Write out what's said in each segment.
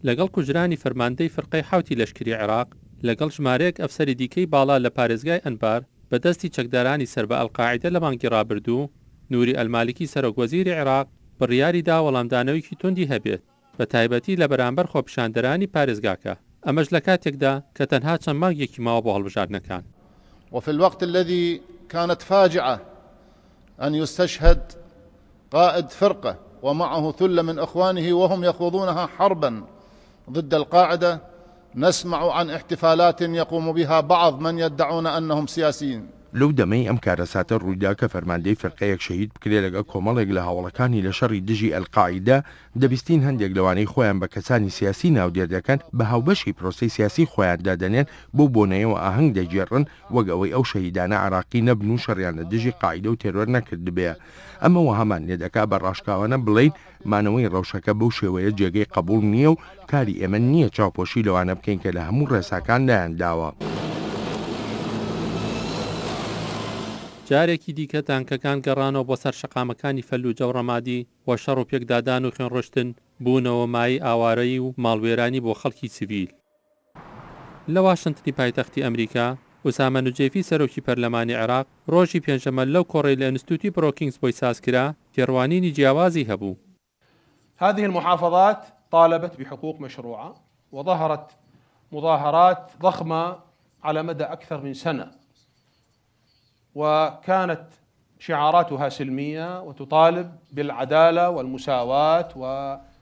لەگەڵ کوژرانی فەرماندەی فڕقەی حوتی لەشکری عێراق لەگەڵ ژمارەیەک ئەفسەری دیکەی باڵا لە پارێزگای ئەنبار بەدەستی چەکدارانی سەر بە ئەڵقاعیدە لە مانگی ڕابردوو نوری ئەلمالیکی سەرۆکوەزیری عێراق بڕیاریدا وەڵامدانەوەیکی توندی هەبێت بە تایبەتی لە بەرامبەر خۆپیشاندەرانی پارێزگاکە ئەمەش لە کاتێکدا کە تەنها چەند مانگێکی ماوە بۆ هەڵبژاردنەکان. وفي الوقت الذي كانت فاجعة أن يستشهد قائد فرقة ومعه ثلة من إخوانه وهم يخوضونها حربا ضد القاعدة نسمع عن احتفالات يقوم بها بعض من يدعون أنهم سياسيين. لەو دەمەی ئەم کارەساتە ڕوویدا کە فەرماندەی فەرقەیەک شەهید بکرێت لەگەڵ کۆمەڵێک لە هاوڵەکانی لە شەڕی دژی ئەلقاعیدا دەبیستین هەندێک لەوانەی خۆیان بە کەسانی سیاسی ناودێر دەکەن بە هاوبەشی پرۆسەی سیاسی خۆیان دادەنێن بۆ بۆنەیەوە ئاهەنگ دەجێڕن وەک ئەوەی ئەو شەهیدانە عراقی نەبن و شەڕیان لە دژی قاعیدە و تێرۆر نەکرد بێ. ئەمەوە هەمان لێ دەکا بە ڕاشکاوانە بڵین مانەوەی ڕەوشەکە بەو شێوەیە جێگەی قبول نییە و کاری ئێمە نییە چاوپۆشی لەوانە بکەین کە لە هەموو ڕێساکان دایانداوە. جارێکی دیکە تانکەکان گەڕانەوە بۆ سەر شەقامەکانی فەلوجە و ڕەمادی و شەڕ و پێکدادان و خوێن ڕۆشتن بوونەوە مای ئاوارەی و ماڵوێرانی بۆ خەڵکی سیڤیل. لە واشنتنی پایتەختی ئەمریکا ئوسامە نوجێفی سەرۆکی پەرلەمانی عێراق ڕۆژی پێنجەمە لەو کۆڕەی لە ئینستیتوتی بروکینگز بۆی سازکرا تێڕوانینی جیاوازی هەبوو. هذه المحافظات طالبت بحقوق مشروعة وظهرت مظاهرات ضخمة على مدى أكثر من سنة وكانت شعاراتها سلمية وتطالب بالعدالة والمساواة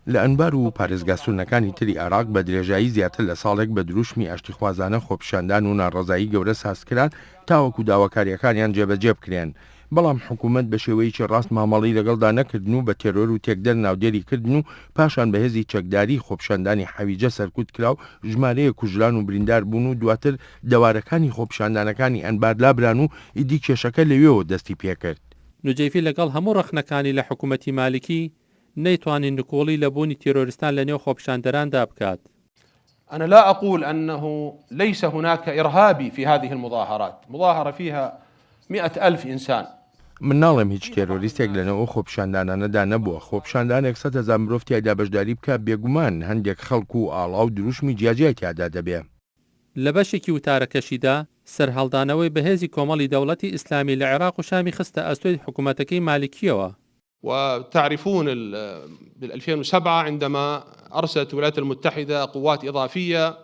لە ئەنبار و پارێزگاسوونەکانی تری عێراق بە درێژایی زیاتر لە ساڵێک بە دروشمی ئاشتیخوازانە خۆپیشاندان و ناڕەزایی گەورە سازکران تاوەکو داواکاریەکانیان جێبەجێ بکرێن. بەڵام حکوومەت بە شێوەیەکی ڕاست مامەڵی لەگەڵدا نەکردن و بە تێرۆر و تێکدەر ناودێری کردن و پاشان بەهێزی چەکداری خۆپیشاندانی حەویجە سەرکوت کرا و ژمارەیە کوژران و بریندار بوون و دواتر دەوارەکانی خۆپیشاندانەکانی ئەنبار لابران و ئیدی کێشەکە لەوێەوە دەستی پێکرد. نوجێفی لەگەڵ هەموو ڕەخنەکانی لە حکوومەتی مالکی نەیتوانین نکۆڵی لە بوونی تیرۆریستان لە نێو خۆپیشاندەراندا بکات. أنا لا أقول أنه ليس هناك إرهابي في هذه المظاهرات، مظاهرة فيها 100,000 إنسان. من ناڵێم هیچ تێرۆریستێک لەنەوە خۆپیشاندانانەدا نەبووە. خۆپیشاندانێک 100,000 مرۆڤ تیایدا بەشداری بکات بێگومان هەندێک خەڵک و ئاڵا و دروشمی جیاجای تیادا دەبێ. لە بەشێکی وتارەکەشیدا سەرهەڵدانەوەی بەهێزی کۆمەڵی دەوڵەتی ئیسلامی لە عێراق و شامی خستە ئەستۆی حکوومەتەکەی مالکیەوە. وتعرفون بال 2007 عندما أرسلت الولايات المتحدة قوات إضافية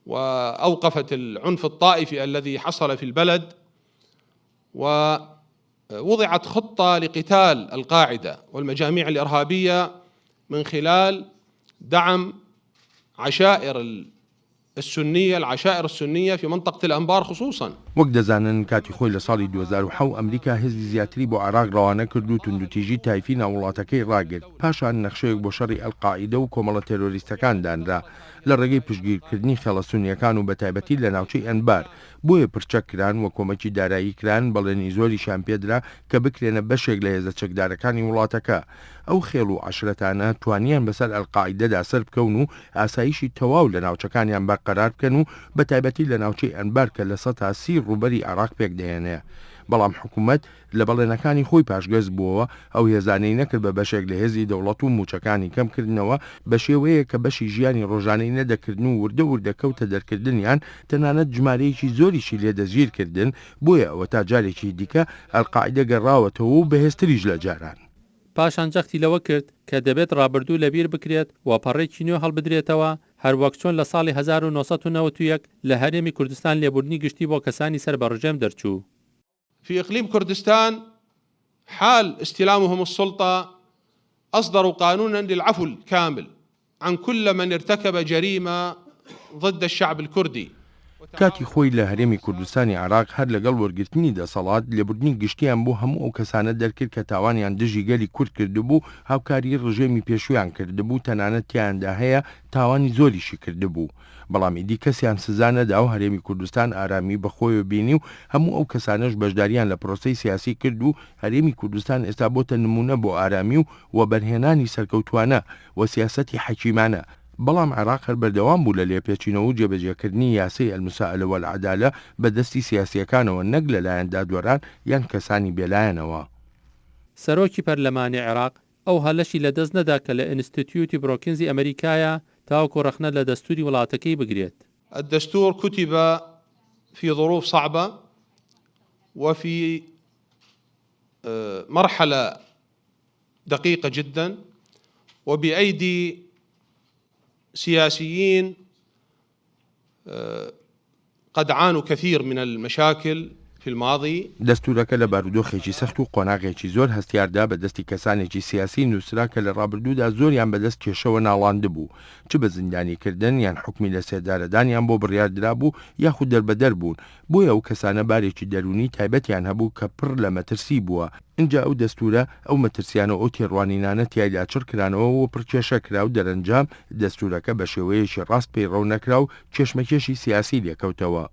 وأوقفت العنف الطائفي الذي حصل في البلد ووضعت خطة لقتال القاعدة والمجاميع الإرهابية من خلال دعم العشائر السنية في منطقة الأنبار خصوصا. وەک دەزانن کاتی خۆی لە ساڵی 2007 ئەمریکا هێزی زیاتری بۆ عێراق ڕەوانە کرد و توندوتیژی تایفی ناوڵاتەکەی ڕاگرت. پاشان نەخشەیەک بۆ شەڕی ئەلقاعیدە و کۆمەڵە تێرۆریستەکان دانرا لە ڕێگەی پشتگیرکردنی خێڵە سونیەکان و بەتایبەتی لە ناوچەی ئەنبار. بۆیە پرچەکران و کۆمەکی دارایی کران بەڵێنی زۆریشان پێدرا کە بکرێنە بەشێک لە هێزە چەکدارەکانی وڵاتەکە. ئەو خێڵ و عەشرەتانە توانیان بەسەر ئەلقاعیدەدا سەر بکەون و ئاسایشی تەواو لە ناوچەکانیان بەرقەرار بکەن و بەتایبەتی لە ناوچەی ئەنبار کە لە 180 ڕوبەری عێراق پێک دەهێنێ. بەڵام حکوومەت لە بەڵێنەکانی خۆی پاشگەز بووەوە ئەو هێزانەی نەکرد بە بەشێک لە هێزی دەوڵەت و موچەکانی کەمکردنەوە بە شێوەیە کە بەشی ژیانی ڕۆژانەی نەدەکردن و وردەکەوتە دەرکردنیان تەنانەت ژمارەیەکی زۆریشی لێدەگیرکردن. بۆیە ئەوە تا جارێکی دیکە ئەلقاعیدە گەڕاوەتەوە و بەهێزتریش لە جاران. پاشان جەختی لەوە کرد کە دەبێت ڕابردوو لەبیر بکرێت و پەڕێکی نوێ هەڵبدرێتەوە هەروەک چۆن لە ساڵی 1991 لە هەرێمی کوردستان لێبوردنی گشتی بۆ کەسانی سەر بە ڕژێم دەرچوو. في إقليم كردستان حال استلامهم السلطة أصدروا قانونا للعفو الكامل عن كل من ارتكب جريمة ضد الشعب الكردي. کاتی خۆی لە هەرێمی کوردستانی عێراق هەر لەگەڵ وەرگرتنی دەسەڵات لێبوردنی گشتیان بۆ هەموو ئەو کەسانە دەرکرد کە تاوانیان دژی گەلی کورد کردبوو هاوکاری ڕژێمی پێشویان کردبوو تەنانەت تیاندا هەیە تاوانی زۆریشی کردبوو. بەڵام ئیدی کەسیان سزا نەدا و هەرێمی کوردستان ئارامی بەخۆیەوە بینی و هەموو ئەو کەسانەش بەشداریان لە پرۆسەی سیاسی کرد و هەرێمی کوردستان ئێستا بۆتە نمونە بۆ ئارامی و وەبەرهێنانی سەرکەوتوانە و سیاسەتی حەکیمانە. بەڵام عێراق هەر بەردەوام بوو لە لێپێچینەوە و جێبەجێکردنی یاسەی ئەلموساءلە وەلعەدالە بەدەستی سیاسیەکانەوە نەک لەلایەن دادوەران یان کەسانی بێلایەنەوە. سەرۆکی پەرلەمانی عێراق ئەو هەلەشی لەدەست نەدا کە لە ئینستیتیوتی بروکینگزی ئەمریکایە تاوەکو ڕەخنە لە دەستوری وڵاتەکەی بگرێت. الدستور كتب في ظروف صعبة وفي مرحلة دقيقة جدا وبأيدي سياسيين قد عانوا كثير من المشاكل في الماضي. دەستورەکە لە بارودۆخێکی سەخت و قۆناغێکی زۆر هەستیاردا بە دەستی کەسانێکی سیاسی نووسرا کە لە ڕابردوودا زۆریان بەدەست کێشەوە ناڵاندە بوو، چ بە زیندانیکردن یان حکمی لە سێدارەدانیان بۆ بڕیاردرا بوو یاخود دەربەدەر بوون. بۆیە ئەو کەسانە بارێکی دەرونی تایبەتیان هەبوو کە پڕ لە مەترسی بووە. اینجا ئەو دەستورە ئەو مەترسیانە ئەو تێڕوانینانە تیایدا چڕ کرانەوە و پڕکێشە کرا و دەرەنجام دەستورەکە بە شێوەیەکی ڕاست پەیڕەو نەکرا و کێشمەکێشی سیاسی لێکەوتەوە.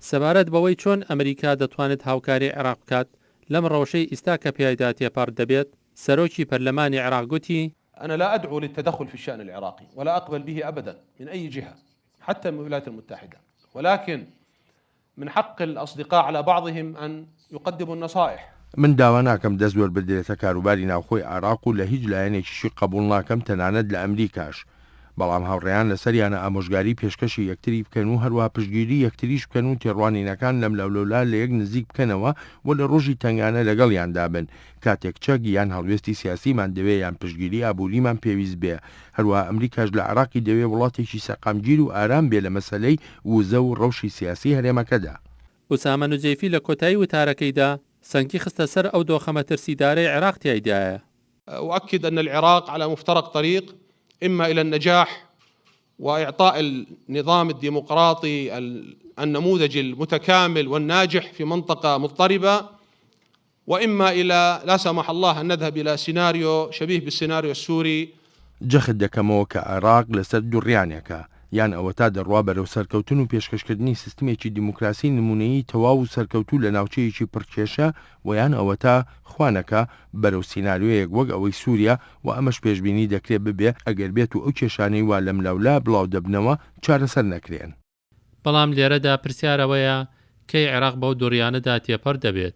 سەبارەت بەوەی چۆن ئەمریکا دەتوانێت هاوکاری عێراق بکات لەم ڕەوشەی ئیستا کە پێیدا تێپەڕ دەبێت، سەرۆکی پەرلەمانی عێراق گوتی: أنا لا أدعو للتدخل في الشأن العراقي ولا أقبل به أبدا من أي جهة حتى من الولايات المتحدة، ولكن من حق الأصدقاء على بعضهم أن يقدموا النصائح. من داوا ناکەم دەست وەربگرێتە کاروباری ناوخۆی عێراق و لە هیچ لایەنێکیشی قبول ناکەم تەنانەت لە ئەمریکاش. بەڵام هاوڕێیان لەسەریانە ئامۆژگاری پێشکەشی یەکتری بکەن و هەروە پشتگیری یەکتریش بکەن و تێڕوانینەکان لەم لەولەولا لە یەک نزیک بکەنەوە و لە ڕۆژی تنگانە لەگەڵیاندا بن. کاتێک چەک یان هەڵوێستی سیاسیمان دەوێت یان پشتگیری ئابووریمان پێویست بێ. هەروە ئەمریکاش لە عێراقی دەوێت وڵاتێکی سەقامگیر و ئارام بێ لە مەسەلەی وزە و ڕەوشی سیاسی هەرێمەکەدا. ئوسامە نوجەیفی لە کۆتایی وتارەکەیدا سەنگی خستە سەر ئەو دۆخەمە ترسیدارەی عێراق تیایدایە. أؤكد أن العراق على مفترق طريق إما إلى النجاح وإعطاء النظام الديمقراطي النموذج المتكامل والناجح في منطقة مضطربة، وإما إلى لا سمح الله أن نذهب إلى سيناريو شبيه بالسيناريو السوري. جەخت دەکەمەوە کە عێراق لەسەر دوڕیانێکە، یان ئەوە تا دەڕوا بەرەو سەرکەوتن و پێشکەشکردنی سیستمێکی دیموکراسی نمونەیی تەواو و سەرکەوتوو لە ناوچەیەکی پڕکێشە، و یان ئەوە تا خوانەکە بەرەو سیناریۆیەک وەک ئەوەی سووریا، و ئەمەش پێشبینی دەکرێت ببێ ئەگەر بێت و ئەو کێشانەی وا لەم لەولا بڵاو دەبنەوە چارەسەر نەکرێن. بەڵام لێرەدا پرسیارەوەیە کەی عێراق بەو دوڕیانەدا تێپەڕ دەبێت.